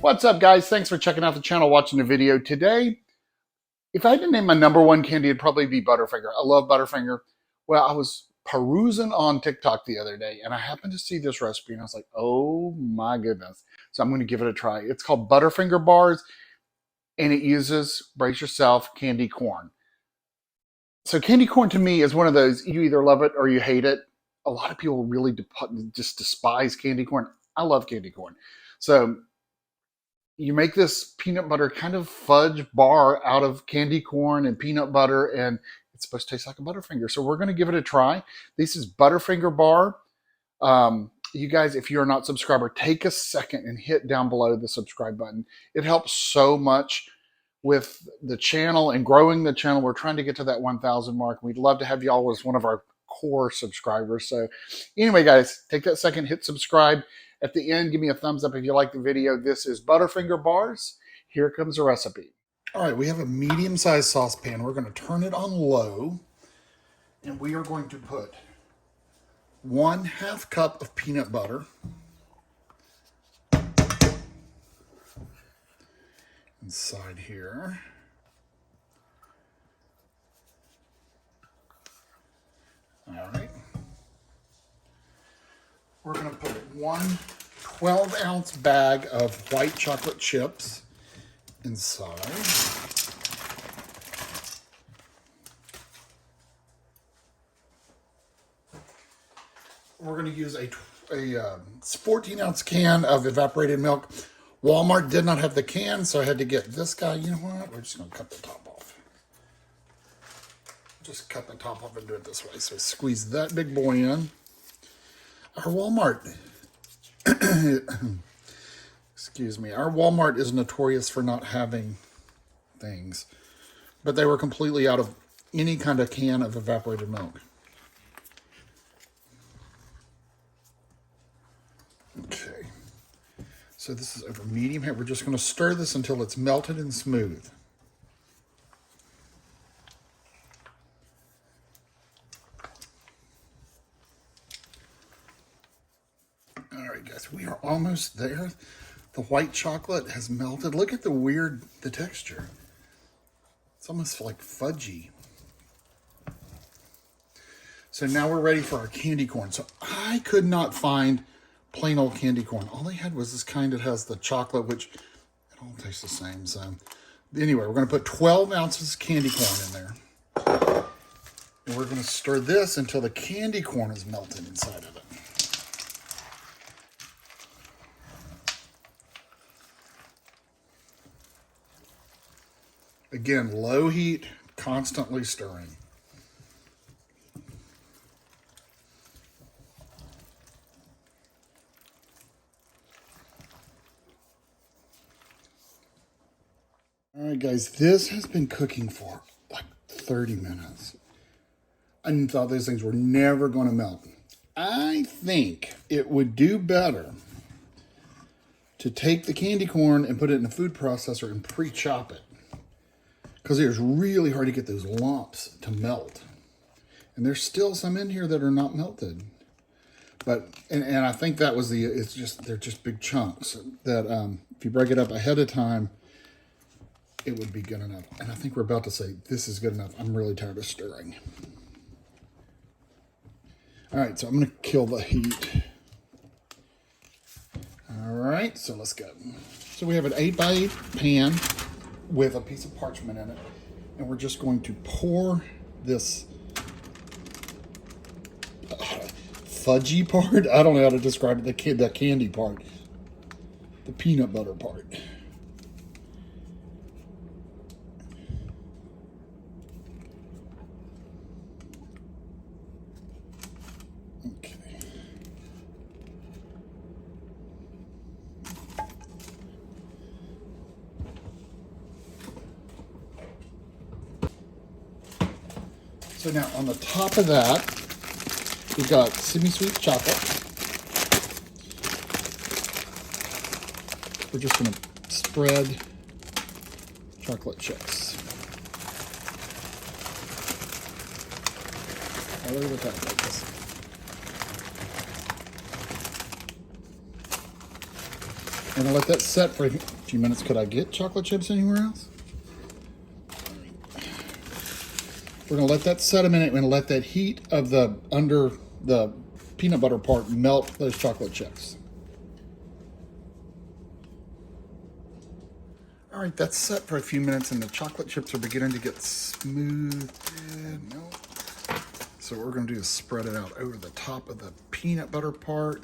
What's up, guys? Thanks for checking out the channel, watching the video. Today, if I had to name my number one candy, it'd probably be Butterfinger. I love Butterfinger. Well, I was perusing on TikTok the other day, and I happened to see this recipe, and I was like, oh my goodness. So I'm going to give it a try. It's called Butterfinger bars, and it uses, brace yourself, candy corn. So candy corn to me is one of those, you either love it or you hate it. A lot of people really just despise candy corn. I love candy corn. So you make this peanut butter kind of fudge bar out of candy corn and peanut butter, and it's supposed to taste like a Butterfinger. So we're going to give it a try. This is Butterfinger bar. You guys, if you're not a subscriber, take a second and hit down below the subscribe button. It helps so much with the channel and growing the channel. We're trying to get to that 1,000 mark. We'd love to have y'all as one of our core subscribers. So anyway, guys, take that second, hit subscribe. At the end, give me a thumbs up if you like the video. This is Butterfinger bars. Here comes the recipe. All right, we have a medium-sized saucepan. We're going to turn it on low, and we are going to put 1/2 cup of peanut butter inside here. All right. We're going to put one 12-ounce bag of white chocolate chips inside. We're going to use a 14-ounce can of evaporated milk. Walmart did not have the can, so I had to get this guy. You know what? We're just going to cut the top off. Just cut the top off and do it this way. So squeeze that big boy in. Our Walmart, excuse me, our Walmart is notorious for not having things, but they were completely out of any kind of can of evaporated milk. Okay, so this is over medium heat. We're just going to stir this until it's melted and smooth. All right, guys, we are almost there. The white chocolate has melted. Look at the texture. It's almost like fudgy. So now we're ready for our candy corn. So I could not find plain old candy corn. All they had was this kind that has the chocolate, which it all tastes the same. So anyway, we're going to put 12 ounces of candy corn in there. And we're going to stir this until the candy corn is melted inside of it. Again, low heat, constantly stirring. All right, guys, this has been cooking for like 30 minutes. I thought those things were never going to melt. I think it would do better to take the candy corn and put it in a food processor and pre-chop it, because it's really hard to get those lumps to melt. And there's still some in here that are not melted. But, and I think that was they're just big chunks that if you break it up ahead of time, it would be good enough. And I think we're about to say, this is good enough. I'm really tired of stirring. All right, so I'm gonna kill the heat. All right, so let's go. So we have an 8x8 pan with a piece of parchment in it, and we're just going to pour this fudgy part. I don't know how to describe it. The candy part, the peanut butter part. Okay. So now on the top of that, we've got semi-sweet chocolate. We're just going to spread chocolate chips all over the top like this. I'm gonna let that set for a few minutes. Could I get chocolate chips anywhere else? We're gonna let that set a minute. We're gonna let that heat of the under the peanut butter part melt those chocolate chips. All right, that's set for a few minutes and the chocolate chips are beginning to get smooth and melt. So what we're gonna do is spread it out over the top of the peanut butter part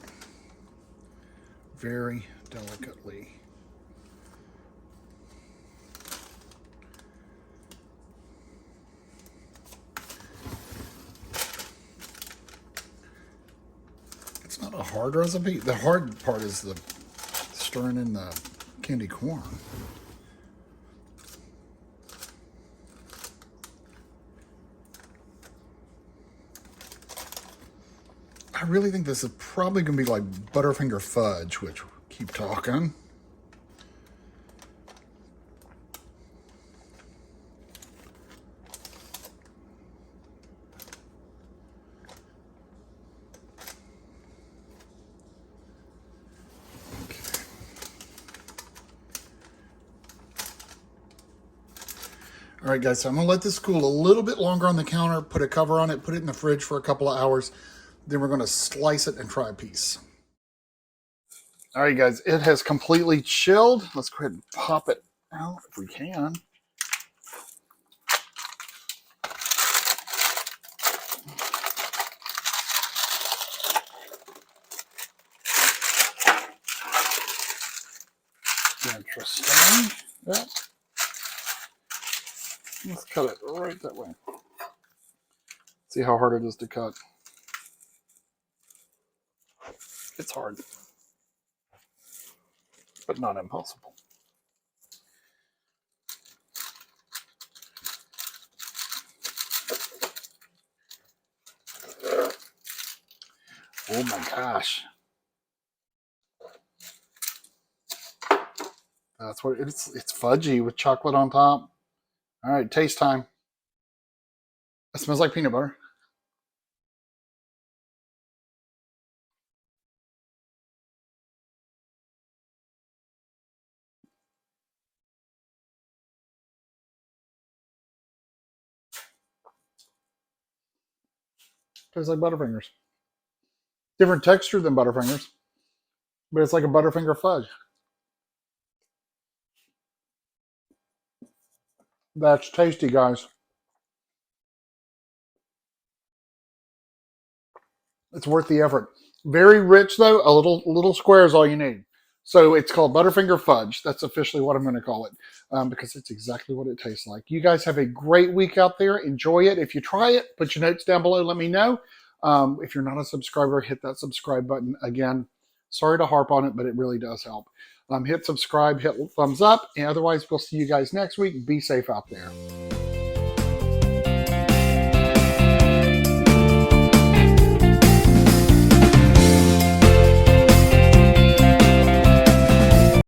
very delicately. It's not a hard recipe. The hard part is the stirring in the candy corn. I really think this is probably going to be like Butterfinger Fudge, which we'll keep talking. All right, guys, so I'm gonna let this cool a little bit longer on the counter, put a cover on it, put it in the fridge for a couple of hours. Then we're gonna slice it and try a piece. All right, guys, it has completely chilled. Let's go ahead and pop it out if we can. Interesting. Yeah. Let's cut it right that way. See how hard it is to cut. It's hard, but not impossible. Oh my gosh. That's what it's fudgy with chocolate on top. All right, taste time. It smells like peanut butter. Tastes like Butterfingers. Different texture than Butterfingers, but it's like a Butterfinger Fudge. That's tasty, guys. It's worth the effort. Very rich though. A little square is all you need. So it's called Butterfinger Fudge. That's officially what I'm going to call it because it's exactly what it tastes like. You guys have a great week out there. Enjoy it. If you try it, put your notes down below. Let me know. If you're not a subscriber, hit that subscribe button. Again, sorry to harp on it, but it really does help. Hit subscribe, hit thumbs up, and otherwise we'll see you guys next week. Be safe out there.